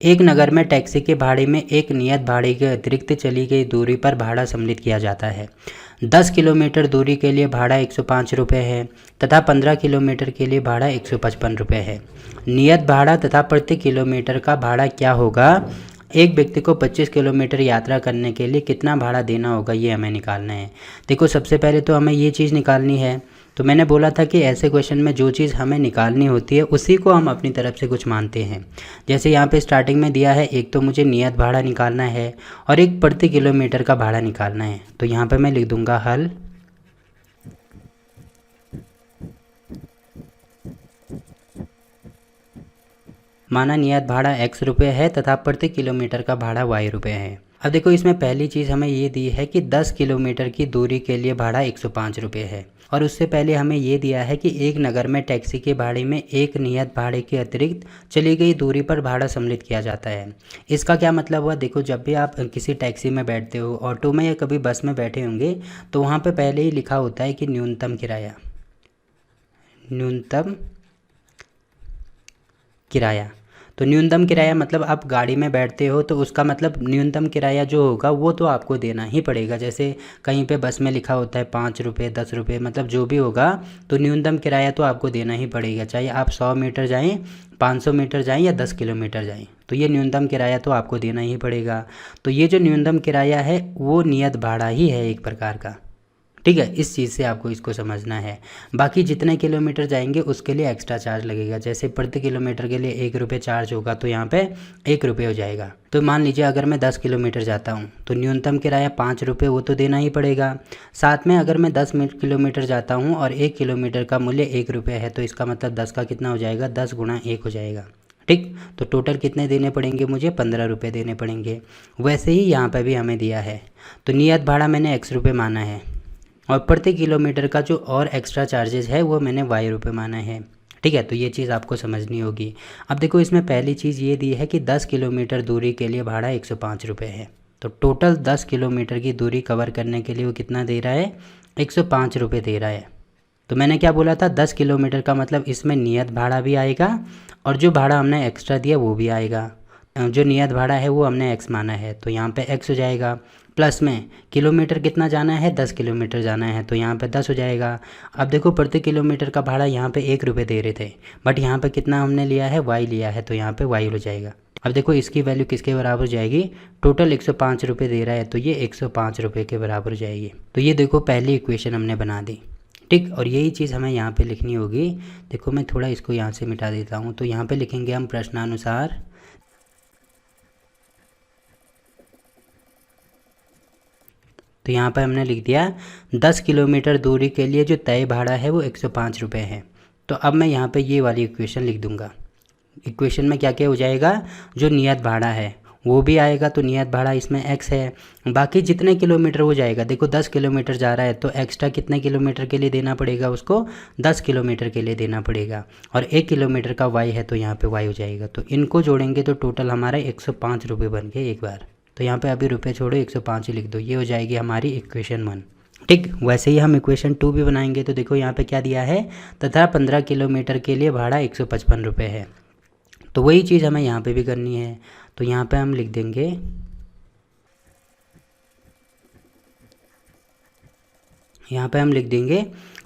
एक नगर में टैक्सी के भाड़े में एक नियत भाड़े के अतिरिक्त चली गई दूरी पर भाड़ा सम्मिलित किया जाता है। 10 किलोमीटर दूरी के लिए भाड़ा 105 रुपये है तथा 15 किलोमीटर के लिए भाड़ा 155 रुपये है। नियत भाड़ा तथा प्रति किलोमीटर का भाड़ा क्या होगा? एक व्यक्ति को 25 किलोमीटर यात्रा करने के लिए कितना भाड़ा देना होगा, ये हमें निकालना है। देखो, सबसे पहले तो हमें ये चीज़ निकालनी है। तो मैंने बोला था कि ऐसे क्वेश्चन में जो चीज़ हमें निकालनी होती है उसी को हम अपनी तरफ से कुछ मानते हैं। जैसे यहाँ पे स्टार्टिंग में दिया है, एक तो मुझे नियत भाड़ा निकालना है और एक प्रति किलोमीटर का भाड़ा निकालना है। तो यहाँ पे मैं लिख दूंगा हल। माना नियत भाड़ा x रुपये है तथा प्रति किलोमीटर का भाड़ा y रुपये है। अब देखो, इसमें पहली चीज़ हमें ये दी है कि 10 किलोमीटर की दूरी के लिए भाड़ा 105 रुपये है और उससे पहले हमें ये दिया है कि एक नगर में टैक्सी के भाड़े में एक नियत भाड़े के अतिरिक्त चली गई दूरी पर भाड़ा सम्मिलित किया जाता है। इसका क्या मतलब हुआ? देखो, जब भी आप किसी टैक्सी में बैठते हो, ऑटो में या कभी बस में बैठे होंगे, तो वहाँ पर पहले ही लिखा होता है कि न्यूनतम किराया। तो न्यूनतम किराया मतलब आप गाड़ी में बैठते हो तो उसका मतलब न्यूनतम किराया जो होगा वो तो आपको देना ही पड़ेगा। जैसे कहीं पे बस में लिखा होता है 5 रुपये, 10 रुपये, मतलब जो भी होगा तो न्यूनतम किराया तो आपको देना ही पड़ेगा, चाहे आप 100 मीटर जाएं, 500 मीटर जाएं या 10 किलोमीटर जाएं, तो ये न्यूनतम किराया तो आपको देना ही पड़ेगा। तो ये जो न्यूनतम किराया है वो नियत भाड़ा ही है एक प्रकार का। ठीक है, इस चीज़ से आपको इसको समझना है। बाकी जितने किलोमीटर जाएंगे उसके लिए एक्स्ट्रा चार्ज लगेगा। जैसे प्रति किलोमीटर के लिए 1 रुपये चार्ज होगा तो यहाँ पे 1 रुपये हो जाएगा। तो मान लीजिए अगर मैं 10 किलोमीटर जाता हूँ तो न्यूनतम किराया 5 रुपये वो तो देना ही पड़ेगा। साथ में अगर मैं 10 किलोमीटर जाता हूँ और 1 किलोमीटर का मूल्य 1 रुपये है तो इसका मतलब 10 का कितना हो जाएगा? 10 गुणा 1 हो जाएगा। ठीक, तो टोटल कितने देने पड़ेंगे मुझे? 15 रुपये देने पड़ेंगे। वैसे ही यहाँ पर भी हमें दिया है, तो नियत भाड़ा मैंने x रुपये माना है और प्रति किलोमीटर का जो और एक्स्ट्रा चार्जेस है वो मैंने y रुपये माना है। ठीक है, तो ये चीज़ आपको समझनी होगी। अब देखो, इसमें पहली चीज़ ये दी है कि 10 किलोमीटर दूरी के लिए भाड़ा 105 रुपये है। तो टोटल 10 किलोमीटर की दूरी कवर करने के लिए वो कितना दे रहा है? 105 रुपये दे रहा है। तो मैंने क्या बोला था? 10 किलोमीटर का मतलब इसमें नियत भाड़ा भी आएगा और जो भाड़ा हमने एक्स्ट्रा दिया वो भी आएगा। जो नियत भाड़ा है वो हमने x माना है तो यहाँ पे x हो जाएगा, प्लस में किलोमीटर कितना जाना है? 10 किलोमीटर जाना है तो यहाँ पे 10 हो जाएगा। अब देखो, प्रति किलोमीटर का भाड़ा यहाँ पे 1 रुपये दे रहे थे, बट यहाँ पे कितना हमने लिया है? y लिया है तो यहाँ पे y हो जाएगा। अब देखो, इसकी वैल्यू किसके बराबर हो जाएगी? टोटल 105 रुपये दे रहा है तो ये 105 रुपये के बराबर हो जाएगी। तो ये देखो, पहली इक्वेशन हमने बना दी। ठीक, और यही चीज़ हमें यहाँ पे लिखनी होगी। देखो, मैं थोड़ा इसको यहाँ से मिटा देता हूँ। तो यहाँ पे लिखेंगे हम प्रश्नानुसार तो यहाँ पर हमने लिख दिया 10 किलोमीटर दूरी के लिए जो तय भाड़ा है वो 105 रुपये है। तो अब मैं यहाँ पे ये वाली इक्वेशन लिख दूँगा। इक्वेशन में क्या क्या हो जाएगा? जो नियत भाड़ा है वो भी आएगा, तो नियत भाड़ा इसमें x है। बाकी जितने किलोमीटर हो जाएगा, देखो 10 किलोमीटर जा रहा है तो एक्स्ट्रा कितने किलोमीटर के लिए देना पड़ेगा? उसको 10 किलोमीटर के लिए देना पड़ेगा। और 1 किलोमीटर का y है तो यहाँ पे y हो जाएगा। तो इनको जोड़ेंगे तो टोटल हमारा 105 रुपये बन गए एक बार। तो यहाँ पे अभी रुपये छोड़ो, 105 ही लिख दो, ये हो जाएगी हमारी इक्वेशन 1। ठीक, वैसे ही हम इक्वेशन 2 भी बनाएंगे। तो देखो, यहाँ पे क्या दिया है? तथा 15 किलोमीटर के लिए भाड़ा 155 रुपये है। तो वही चीज़ हमें यहाँ पे भी करनी है। तो यहाँ पे हम लिख देंगे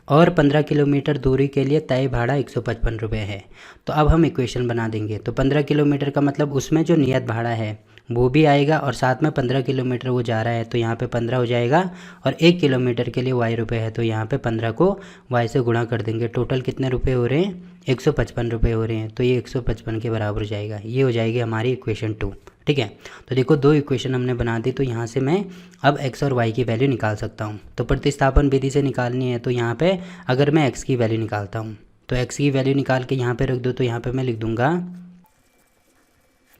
और 15 किलोमीटर दूरी के लिए तय भाड़ा 155 रुपये है। तो अब हम इक्वेशन बना देंगे। तो 15 किलोमीटर का मतलब उसमें जो नियत भाड़ा है वो भी आएगा और साथ में 15 किलोमीटर वो जा रहा है तो यहाँ पे 15 हो जाएगा। और 1 किलोमीटर के लिए y रुपये है तो यहाँ पे 15 को y से गुणा कर देंगे। टोटल कितने रुपए हो रहे हैं? 155 रुपये हो रहे हैं। तो ये 155 के बराबर हो जाएगा। ये हो जाएगी हमारी इक्वेशन 2। ठीक है, तो देखो, 2 इक्वेशन हमने बना दी। तो यहाँ से मैं अब x और y की वैल्यू निकाल सकता हूँ। तो प्रतिस्थापन विधि से निकालनी है। तो यहाँ पे अगर मैं x की वैल्यू निकालता हूँ तो x की वैल्यू निकाल के यहाँ पे रख दो। तो यहाँ पे मैं लिख दूंगा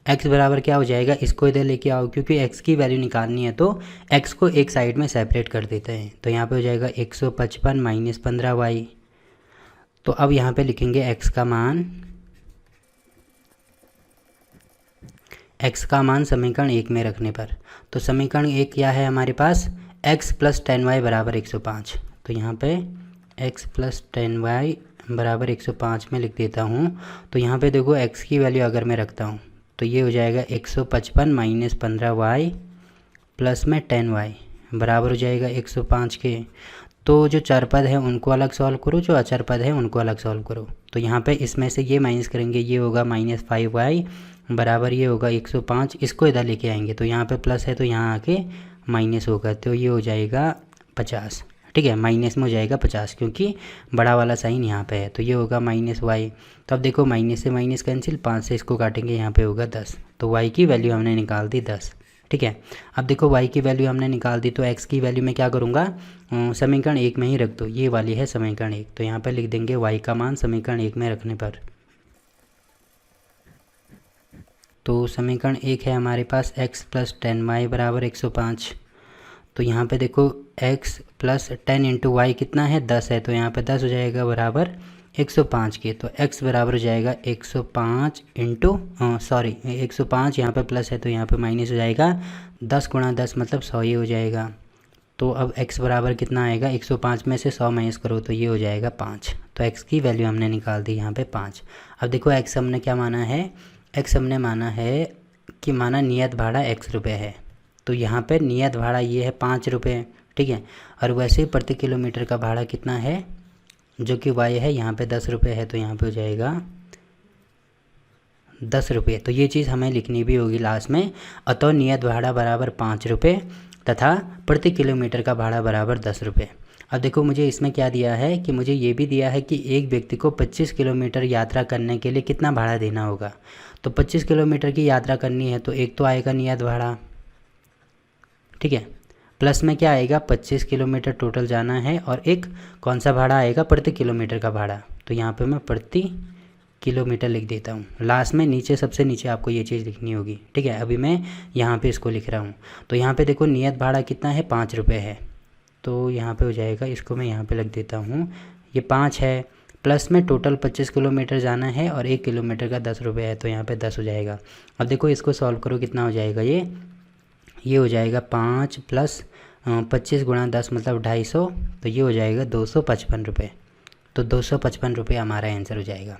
x बराबर क्या हो जाएगा? इसको इधर लेके आओ, क्योंकि x की वैल्यू निकालनी है तो x को एक साइड में सेपरेट कर देते हैं। तो यहाँ पे हो जाएगा 155 माइनस 15y। तो अब यहाँ पे लिखेंगे x का मान समीकरण 1 में रखने पर। तो समीकरण 1 क्या है हमारे पास? x प्लस 10y बराबर 105। तो यहाँ पे x प्लस 10y बराबर 105 में लिख देता हूँ। तो यहाँ पे देखो, x की वैल्यू अगर मैं रखता हूँ तो ये हो जाएगा 155 माइनस 15y प्लस में 10y बराबर हो जाएगा 105 के। तो जो चर पद है उनको अलग सॉल्व करो, जो अचर पद है उनको अलग सॉल्व करो। तो यहाँ पे इसमें से ये माइनस करेंगे, ये होगा -5y बराबर ये होगा 105। इसको इधर लेके आएंगे तो यहाँ पे प्लस है तो यहाँ आके माइनस होगा, तो ये हो जाएगा 50। ठीक है, माइनस में हो जाएगा 50 क्योंकि बड़ा वाला साइन यहाँ पे है। तो ये होगा -y। तो अब देखो माइनस से माइनस कैंसिल, 5 से इसको काटेंगे, यहाँ पे होगा 10। तो y की वैल्यू हमने निकाल दी 10। ठीक है, अब देखो y की वैल्यू हमने निकाल दी, तो x की वैल्यू में क्या करूँगा, समीकरण 1 में ही रख दो। ये वाली है समीकरण 1, तो यहाँ पर लिख देंगे y का मान समीकरण 1 में रखने पर। तो समीकरण 1 है हमारे पास x प्लस 10y बराबर 105। तो यहाँ पे देखो x प्लस 10 इंटू वाई कितना है, 10 है, तो यहाँ पे 10 हो जाएगा बराबर 105 के। तो x बराबर हो जाएगा 105 इंटू 105, यहाँ पे प्लस है तो यहाँ पे माइनस हो जाएगा, 10 गुणा 10 मतलब 100 ये हो जाएगा। तो अब x बराबर कितना आएगा, 105 में से 100 माइनस करो तो ये हो जाएगा 5। तो x की वैल्यू हमने निकाल दी यहाँ पे 5। अब देखो x हमने क्या माना है, x हमने माना है कि माना नियत भाड़ा x रुपये है। तो यहाँ पे नियत भाड़ा ये है 5 रुपये। ठीक है, और वैसे ही प्रति किलोमीटर का भाड़ा कितना है, जो कि y है, यहाँ पे 10 रुपये है, तो यहाँ पे हो जाएगा 10 रुपये। तो ये चीज़ हमें लिखनी भी होगी लास्ट में। अतः नियत भाड़ा बराबर 5 रुपये तथा प्रति किलोमीटर का भाड़ा बराबर 10 रुपये। अब देखो मुझे इसमें क्या दिया है कि मुझे ये भी दिया है कि एक व्यक्ति को 25 किलोमीटर यात्रा करने के लिए कितना भाड़ा देना होगा। तो 25 किलोमीटर की यात्रा करनी है तो एक तो आएगा नियत भाड़ा, ठीक है, प्लस में क्या आएगा, 25 किलोमीटर टोटल जाना है, और एक कौन सा भाड़ा आएगा, प्रति किलोमीटर का भाड़ा। तो यहाँ पे मैं प्रति किलोमीटर लिख देता हूँ लास्ट में, नीचे सबसे नीचे आपको ये चीज़ लिखनी होगी। ठीक है, अभी मैं यहाँ पे इसको लिख रहा हूँ। तो यहाँ पे देखो नियत भाड़ा कितना है, 5 रुपये है, तो यहाँ पे हो जाएगा, इसको मैं यहाँ पे लिख देता हूँ, ये 5 है, प्लस में टोटल 25 किलोमीटर जाना है और 1 किलोमीटर का 10 रुपये है, तो यहाँ पे 10 हो जाएगा। अब देखो इसको सॉल्व करो, कितना हो जाएगा, ये हो जाएगा 5 प्लस 25 गुणा 10 मतलब 250, तो ये हो जाएगा 255 रुपये। तो 255 रुपये हमारा आंसर हो जाएगा।